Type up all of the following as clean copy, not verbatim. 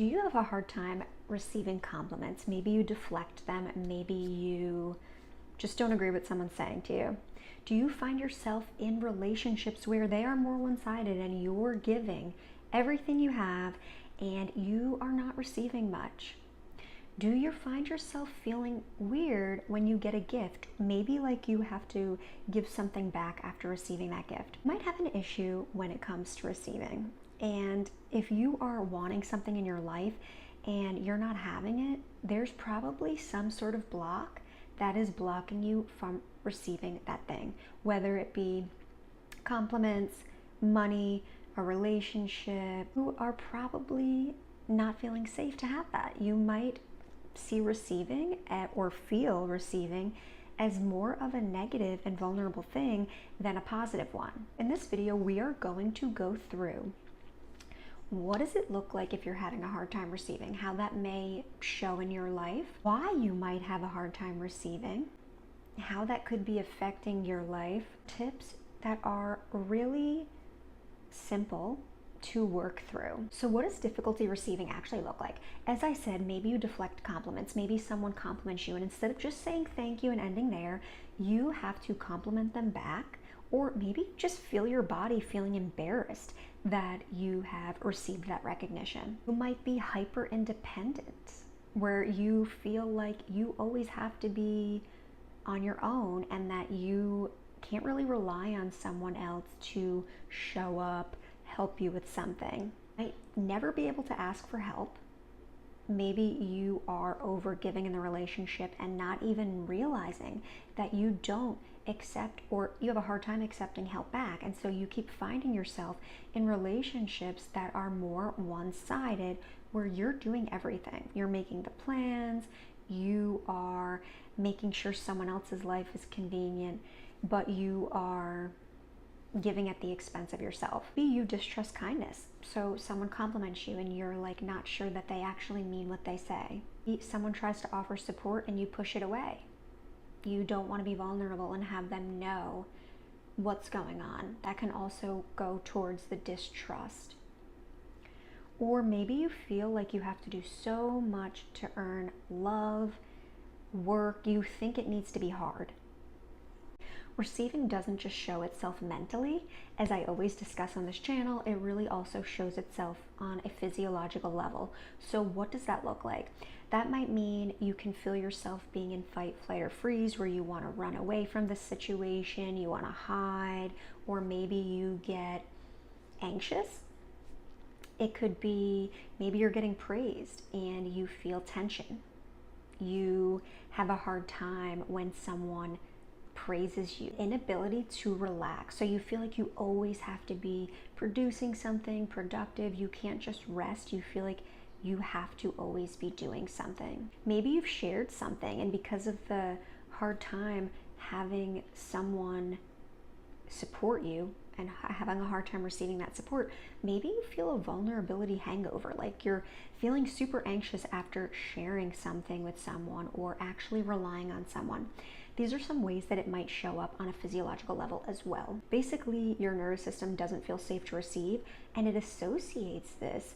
Do you have a hard time receiving compliments? Maybe you deflect them, maybe you just don't agree with someone saying to you. Do you find yourself in relationships where they are more one-sided and you're giving everything you have and you are not receiving much? Do you find yourself feeling weird when you get a gift? Maybe like you have to give something back after receiving that gift. You might have an issue when it comes to receiving. And if you are wanting something in your life and you're not having it, there's probably some sort of block that is blocking you from receiving that thing, whether it be compliments, money, a relationship. You are probably not feeling safe to have that. You might see receiving or feel receiving as more of a negative and vulnerable thing than a positive one. In this video, we are going to go through what does it look like if you're having a hard time receiving, how that may show in your life, why you might have a hard time receiving, how that could be affecting your life, tips that are really simple to work through. So what does difficulty receiving actually look like? As I said, maybe you deflect compliments. Maybe someone compliments you and instead of just saying thank you and ending there, you have to compliment them back, or maybe just feel your body feeling embarrassed that you have received that recognition. You might be hyper independent, where you feel like you always have to be on your own and that you can't really rely on someone else to show up, help you with something. You might never be able to ask for help. Maybe you are over giving in the relationship and not even realizing that you don't accept, or you have a hard time accepting help back. And so you keep finding yourself in relationships that are more one-sided, where you're doing everything. You're making the plans, you are making sure someone else's life is convenient, but you are giving at the expense of yourself. Maybe you distrust kindness. So someone compliments you and you're like not sure that they actually mean what they say. Someone tries to offer support and you push it away. You don't want to be vulnerable and have them know what's going on. That can also go towards the distrust. Or maybe you feel like you have to do so much to earn love, work. You think it needs to be hard. Receiving doesn't just show itself mentally, as I always discuss on this channel, it really also shows itself on a physiological level. So what does that look like? That might mean you can feel yourself being in fight, flight, or freeze, where you want to run away from the situation, you want to hide, or maybe you get anxious. It could be maybe you're getting praised and you feel tension. You have a hard time when someone praises you. Inability to relax. So you feel like you always have to be producing something productive. You can't just rest. You feel like you have to always be doing something. Maybe you've shared something and because of the hard time having someone support you and having a hard time receiving that support, maybe you feel a vulnerability hangover, like you're feeling super anxious after sharing something with someone or actually relying on someone. These are some ways that it might show up on a physiological level as well. Basically, your nervous system doesn't feel safe to receive, and it associates this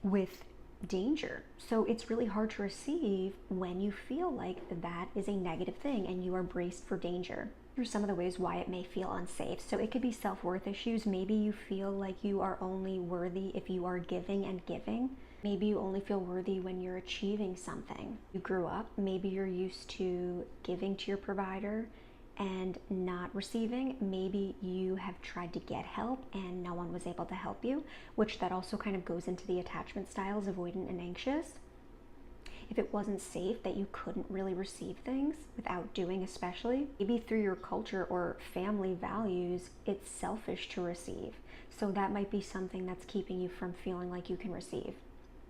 with danger. So it's really hard to receive when you feel like that is a negative thing and you are braced for danger. Here's some of the ways why it may feel unsafe. So it could be self-worth issues. Maybe you feel like you are only worthy if you are giving and giving. Maybe you only feel worthy when you're achieving something. You grew up, maybe you're used to giving to your provider and not receiving. Maybe you have tried to get help and no one was able to help you, which that also kind of goes into the attachment styles, avoidant and anxious. If it wasn't safe, that you couldn't really receive things without doing, especially. Maybe through your culture or family values, it's selfish to receive. So that might be something that's keeping you from feeling like you can receive.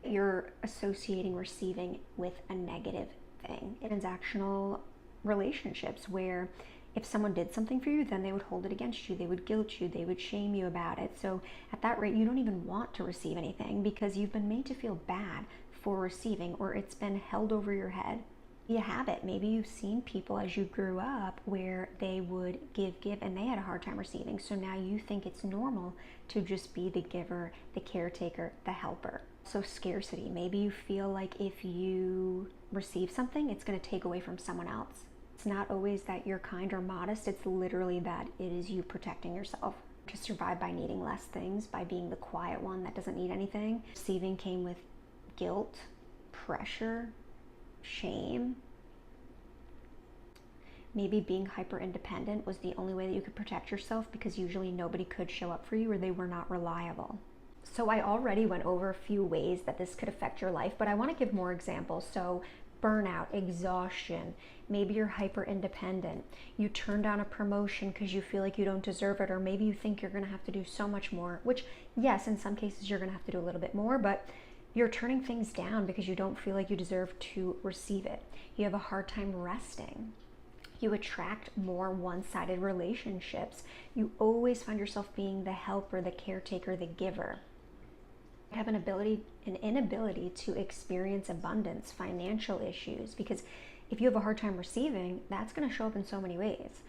You're associating receiving with a negative thing. Transactional relationships where if someone did something for you, then they would hold it against you, they would guilt you, they would shame you about it. So at that rate, you don't even want to receive anything because you've been made to feel bad for receiving, or it's been held over your head. You have it. Maybe you've seen people as you grew up where they would give, and they had a hard time receiving. So now you think it's normal to just be the giver, the caretaker, the helper. So scarcity, maybe you feel like if you receive something, it's going to take away from someone else. It's not always that you're kind or modest, it's literally that it is you protecting yourself to survive by needing less things, by being the quiet one that doesn't need anything. Receiving came with guilt, pressure, shame. Maybe being hyper independent was the only way that you could protect yourself because usually nobody could show up for you or they were not reliable. So I already went over a few ways that this could affect your life, but I want to give more examples. So burnout, exhaustion, maybe you're hyper independent, you turn down a promotion because you feel like you don't deserve it, or maybe you think you're going to have to do so much more, which yes, in some cases you're going to have to do a little bit more, but you're turning things down because you don't feel like you deserve to receive it. You have a hard time resting. You attract more one-sided relationships. You always find yourself being the helper, the caretaker, the giver. You have an inability to experience abundance, financial issues, because if you have a hard time receiving, that's going to show up in so many ways.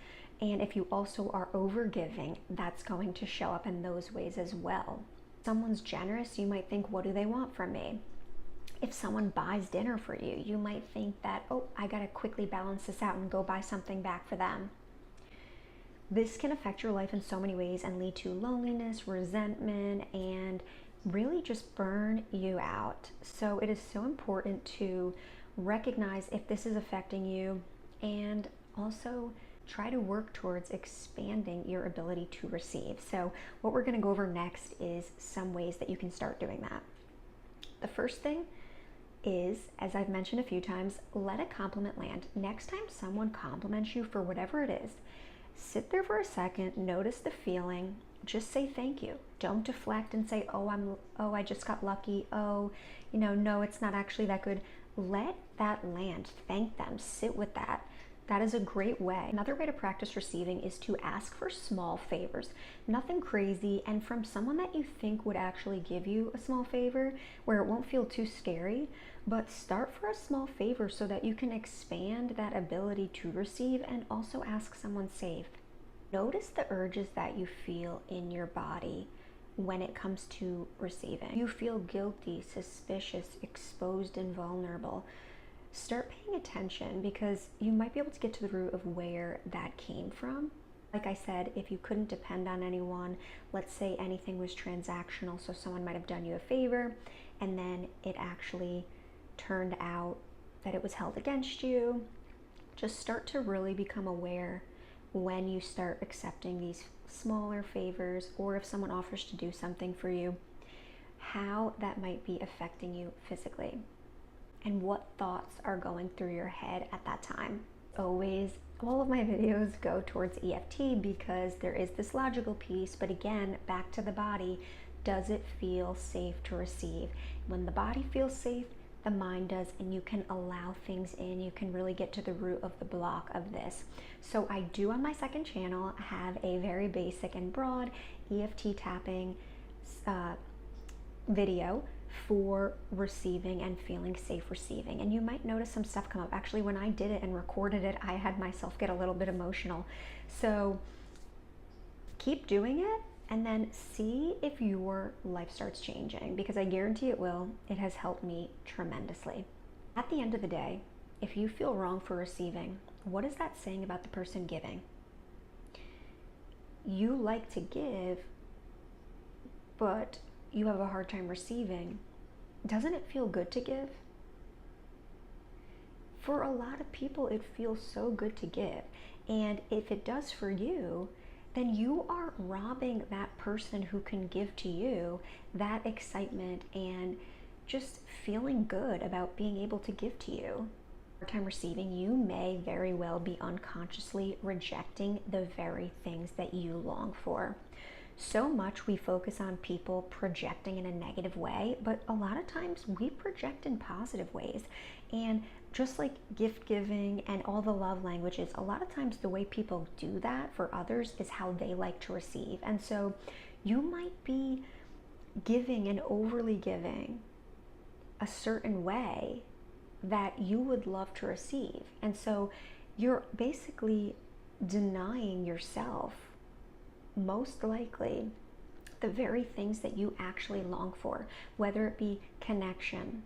And if you also are overgiving, that's going to show up in those ways as well. If someone's generous, you might think, what do they want from me? If someone buys dinner for you, you might think that, oh, I gotta quickly balance this out and go buy something back for them. This can affect your life in so many ways and lead to loneliness, resentment, and really just burn you out. So it is so important to recognize if this is affecting you and also try to work towards expanding your ability to receive. So what we're gonna go over next is some ways that you can start doing that. The first thing is, as I've mentioned a few times, let a compliment land. Next time someone compliments you for whatever it is, sit there for a second, notice the feeling, just say thank you. Don't deflect and say, I just got lucky. No, it's not actually that good. Let that land. Thank them. Sit with that. That is a great way. Another way to practice receiving is to ask for small favors. Nothing crazy, and from someone that you think would actually give you a small favor where it won't feel too scary, but start for a small favor so that you can expand that ability to receive and also ask someone safe. Notice the urges that you feel in your body when it comes to receiving. You feel guilty, suspicious, exposed, and vulnerable. Start paying attention because you might be able to get to the root of where that came from. Like I said, if you couldn't depend on anyone, let's say anything was transactional, so someone might have done you a favor and then it actually turned out that it was held against you. Just start to really become aware when you start accepting these smaller favors, or if someone offers to do something for you, how that might be affecting you physically and what thoughts are going through your head at that time. Always, all of my videos go towards EFT because there is this logical piece, but again, back to the body. Does it feel safe to receive? When the body feels safe, the mind does, and you can allow things in. You can really get to the root of the block of this. So I do on my second channel have a very basic and broad EFT tapping video for receiving and feeling safe receiving. And you might notice some stuff come up. Actually, when I did it and recorded it, I had myself get a little bit emotional. So keep doing it and then see if your life starts changing, because I guarantee it will. It has helped me tremendously. At the end of the day, if you feel wrong for receiving, what is that saying about the person giving? You like to give, but you have a hard time receiving. Doesn't it feel good to give? For a lot of people, it feels so good to give. And if it does for you, then you are robbing that person who can give to you that excitement and just feeling good about being able to give to you. Hard time receiving, you may very well be unconsciously rejecting the very things that you long for. So much we focus on people projecting in a negative way, but a lot of times we project in positive ways. And just like gift giving and all the love languages, a lot of times the way people do that for others is how they like to receive. And so you might be giving and overly giving a certain way that you would love to receive. And so you're basically denying yourself most likely the very things that you actually long for, whether it be connection,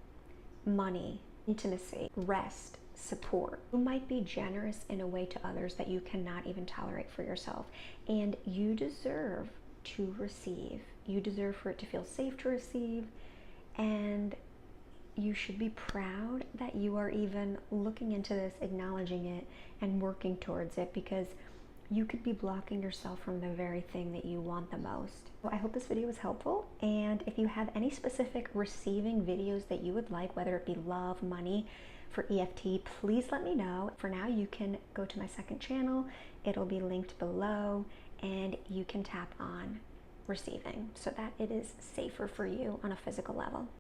money, intimacy, rest, support. You might be generous in a way to others that you cannot even tolerate for yourself. And you deserve to receive. You deserve for it to feel safe to receive. And you should be proud that you are even looking into this, acknowledging it, and working towards it, because you could be blocking yourself from the very thing that you want the most. So I hope this video was helpful, and if you have any specific receiving videos that you would like, whether it be love, money, for EFT, please let me know. For now, you can go to my second channel. It'll be linked below, and you can tap on receiving so that it is safer for you on a physical level.